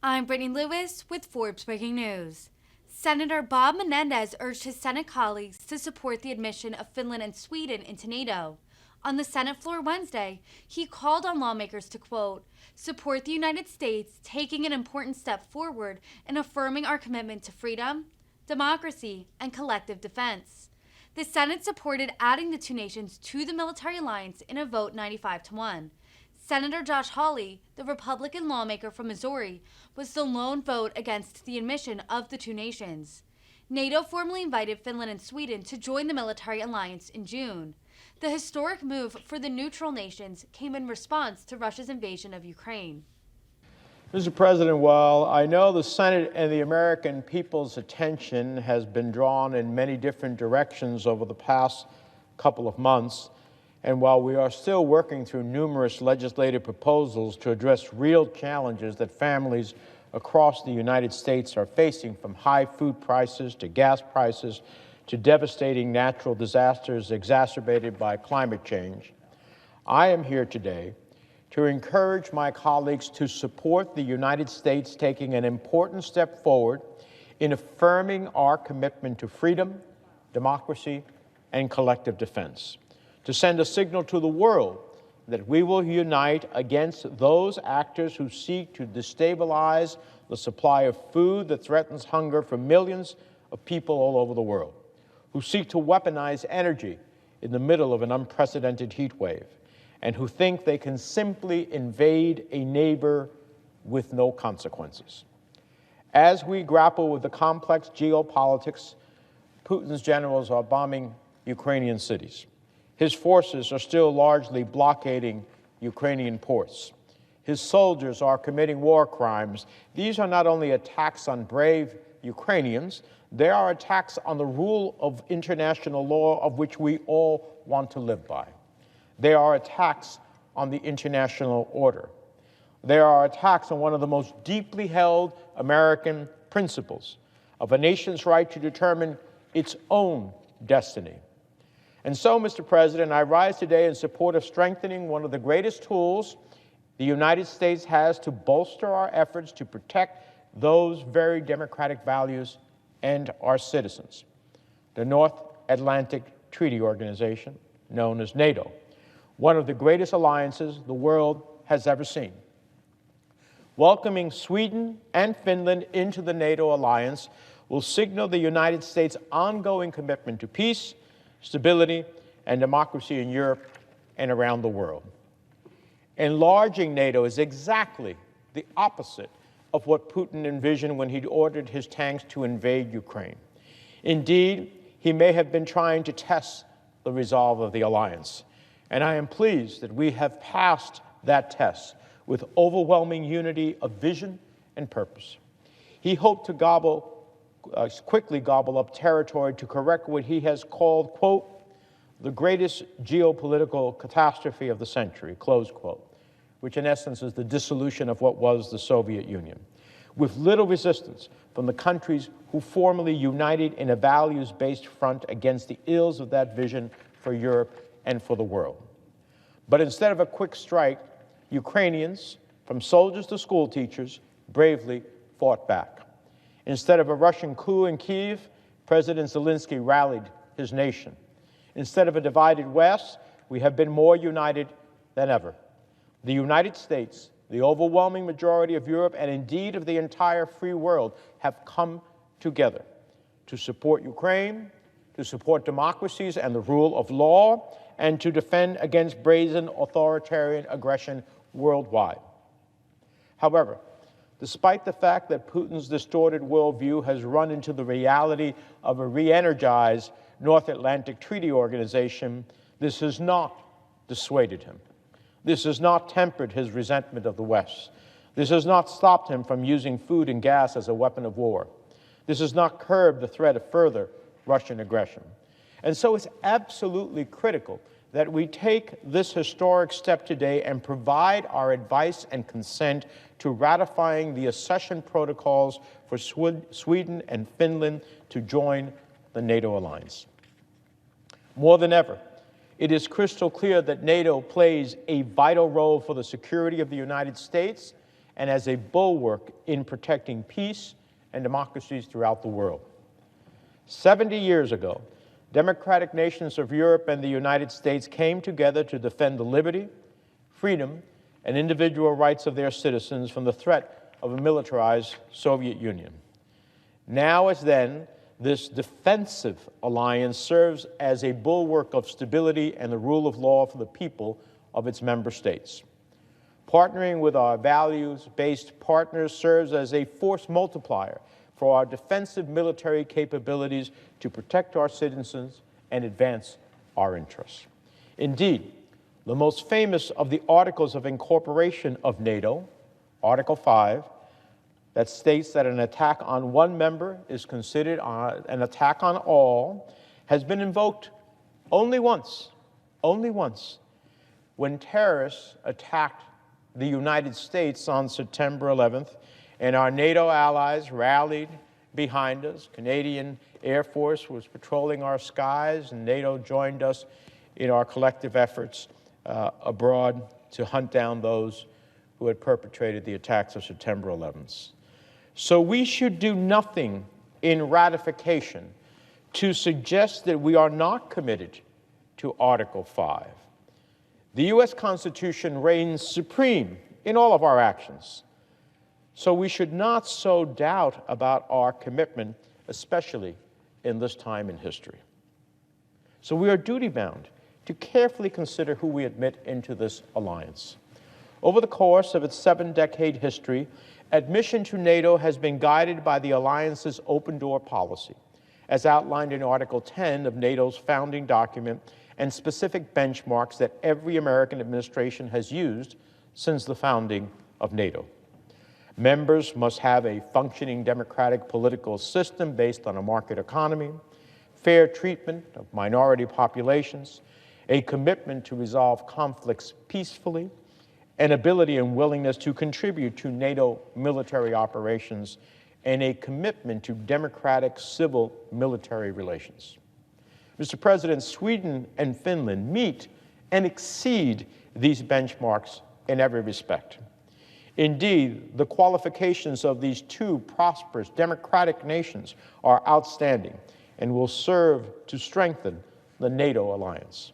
I'm Brittany Lewis with Forbes Breaking News. Senator Bob Menendez urged his Senate colleagues to support the admission of Finland and Sweden into NATO. On the Senate floor Wednesday, he called on lawmakers to, quote, support the United States taking an important step forward in affirming our commitment to freedom, democracy, and collective defense. The Senate supported adding the two nations to the military alliance in a vote 95-1. Senator Josh Hawley, the Republican lawmaker from Missouri, was the lone vote against the admission of the two nations. NATO formally invited Finland and Sweden to join the military alliance in June. The historic move for the neutral nations came in response to Russia's invasion of Ukraine. Mr. President, while I know the Senate and the American people's attention has been drawn in many different directions over the past couple of months, and while we are still working through numerous legislative proposals to address real challenges that families across the United States are facing, from high food prices to gas prices to devastating natural disasters exacerbated by climate change, I am here today to encourage my colleagues to support the United States taking an important step forward in affirming our commitment to freedom, democracy, and collective defense, to send a signal to the world that we will unite against those actors who seek to destabilize the supply of food that threatens hunger for millions of people all over the world, who seek to weaponize energy in the middle of an unprecedented heat wave, and who think they can simply invade a neighbor with no consequences. As we grapple with the complex geopolitics, Putin's generals are bombing Ukrainian cities. His forces are still largely blockading Ukrainian ports. His soldiers are committing war crimes. These are not only attacks on brave Ukrainians, they are attacks on the rule of international law of which we all want to live by. They are attacks on the international order. They are attacks on one of the most deeply held American principles of a nation's right to determine its own destiny. And so, Mr. President, I rise today in support of strengthening one of the greatest tools the United States has to bolster our efforts to protect those very democratic values and our citizens, the North Atlantic Treaty Organization, known as NATO, one of the greatest alliances the world has ever seen. Welcoming Sweden and Finland into the NATO alliance will signal the United States' ongoing commitment to peace, stability, and democracy in Europe and around the world. Enlarging NATO is exactly the opposite of what Putin envisioned when he ordered his tanks to invade Ukraine. Indeed, he may have been trying to test the resolve of the alliance. And I am pleased that we have passed that test with overwhelming unity of vision and purpose. He hoped to quickly gobble up territory to correct what he has called, quote, the greatest geopolitical catastrophe of the century, close quote, which in essence is the dissolution of what was the Soviet Union, with little resistance from the countries who formerly united in a values-based front against the ills of that vision for Europe and for the world. But instead of a quick strike, Ukrainians, from soldiers to school teachers, bravely fought back. Instead of a Russian coup in Kyiv, President Zelensky rallied his nation. Instead of a divided West, we have been more united than ever. The United States, the overwhelming majority of Europe, and indeed of the entire free world, have come together to support Ukraine, to support democracies and the rule of law, and to defend against brazen authoritarian aggression worldwide. However, despite the fact that Putin's distorted worldview has run into the reality of a re-energized North Atlantic Treaty Organization, this has not dissuaded him. This has not tempered his resentment of the West. This has not stopped him from using food and gas as a weapon of war. This has not curbed the threat of further Russian aggression. And so it's absolutely critical that we take this historic step today and provide our advice and consent to ratifying the accession protocols for Sweden and Finland to join the NATO alliance. More than ever, it is crystal clear that NATO plays a vital role for the security of the United States and as a bulwark in protecting peace and democracies throughout the world. 70 years ago, democratic nations of Europe and the United States came together to defend the liberty, freedom, and individual rights of their citizens from the threat of a militarized Soviet Union. Now as then, this defensive alliance serves as a bulwark of stability and the rule of law for the people of its member states. Partnering with our values-based partners serves as a force multiplier for our defensive military capabilities to protect our citizens and advance our interests. Indeed, the most famous of the Articles of Incorporation of NATO, Article 5, that states that an attack on one member is considered an attack on all, has been invoked only once, when terrorists attacked the United States on September 11th, and our NATO allies rallied behind us. Canadian Air Force was patrolling our skies, and NATO joined us in our collective efforts abroad to hunt down those who had perpetrated the attacks of September 11th. So we should do nothing in ratification to suggest that we are not committed to Article 5. The U.S. Constitution reigns supreme in all of our actions, so we should not sow doubt about our commitment, especially in this time in history. So we are duty-bound to carefully consider who we admit into this alliance. Over the course of its 7-decade history, admission to NATO has been guided by the alliance's open-door policy, as outlined in Article 10 of NATO's founding document, and specific benchmarks that every American administration has used since the founding of NATO. Members must have a functioning democratic political system based on a market economy, fair treatment of minority populations, a commitment to resolve conflicts peacefully, an ability and willingness to contribute to NATO military operations, and a commitment to democratic civil-military relations. Mr. President, Sweden and Finland meet and exceed these benchmarks in every respect. Indeed, the qualifications of these two prosperous democratic nations are outstanding and will serve to strengthen the NATO alliance.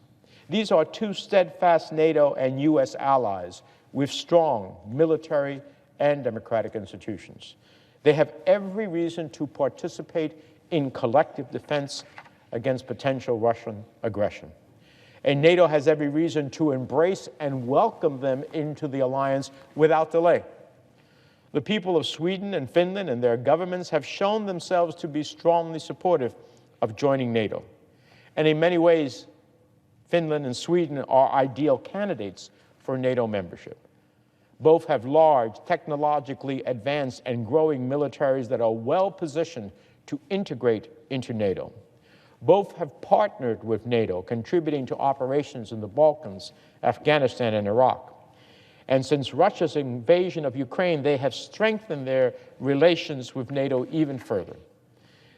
These are two steadfast NATO and U.S. allies with strong military and democratic institutions. They have every reason to participate in collective defense against potential Russian aggression. And NATO has every reason to embrace and welcome them into the alliance without delay. The people of Sweden and Finland and their governments have shown themselves to be strongly supportive of joining NATO. And in many ways, Finland and Sweden are ideal candidates for NATO membership. Both have large, technologically advanced and growing militaries that are well positioned to integrate into NATO. Both have partnered with NATO, contributing to operations in the Balkans, Afghanistan, and Iraq. And since Russia's invasion of Ukraine, they have strengthened their relations with NATO even further.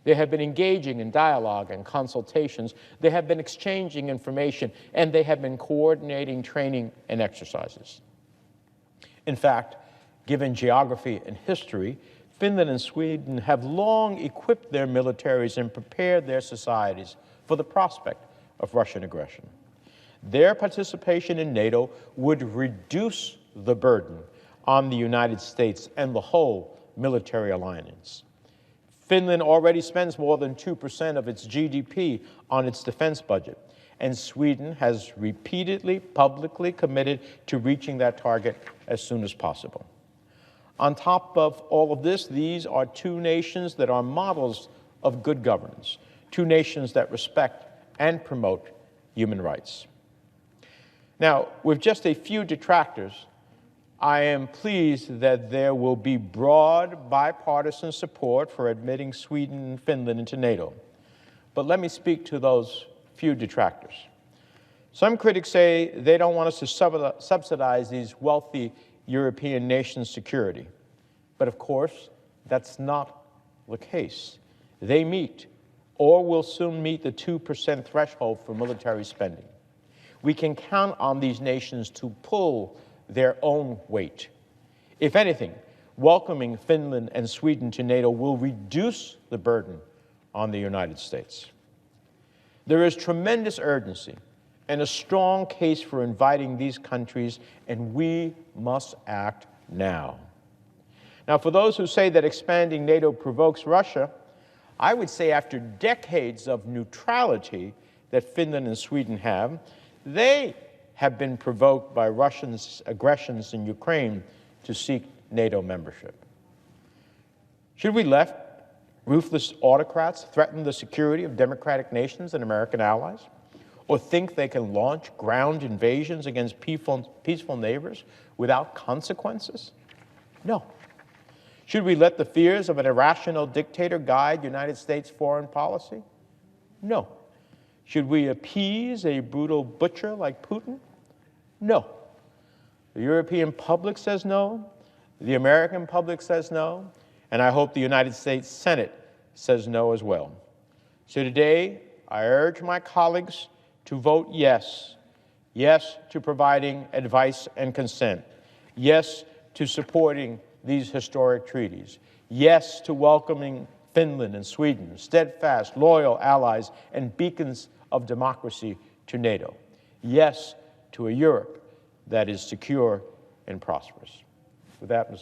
They have been engaging in dialogue and consultations. They have been exchanging information, and they have been coordinating training and exercises. In fact, given geography and history, Finland and Sweden have long equipped their militaries and prepared their societies for the prospect of Russian aggression. Their participation in NATO would reduce the burden on the United States and the whole military alliance. Finland already spends more than 2% of its GDP on its defense budget, and Sweden has repeatedly publicly committed to reaching that target as soon as possible. On top of all of this, these are two nations that are models of good governance, two nations that respect and promote human rights. Now, with just a few detractors, I am pleased that there will be broad bipartisan support for admitting Sweden and Finland into NATO. But let me speak to those few detractors. Some critics say they don't want us to subsidize these wealthy European nations' security. But of course, that's not the case. They meet, or will soon meet, the 2% threshold for military spending. We can count on these nations to pull their own weight. If anything, welcoming Finland and Sweden to NATO will reduce the burden on the United States. There is tremendous urgency and a strong case for inviting these countries, and we must act now. Now, for those who say that expanding NATO provokes Russia, I would say after decades of neutrality that Finland and Sweden have, they have been provoked by Russia's aggressions in Ukraine to seek NATO membership. Should we let ruthless autocrats threaten the security of democratic nations and American allies? Or think they can launch ground invasions against peaceful neighbors without consequences? No. Should we let the fears of an irrational dictator guide United States foreign policy? No. Should we appease a brutal butcher like Putin? No. The European public says no. The American public says no. And I hope the United States Senate says no as well. So today, I urge my colleagues to vote yes. Yes to providing advice and consent. Yes to supporting these historic treaties. Yes to welcoming Finland and Sweden, steadfast, loyal allies and beacons of democracy to NATO. Yes to a Europe that is secure and prosperous. With that, Mr.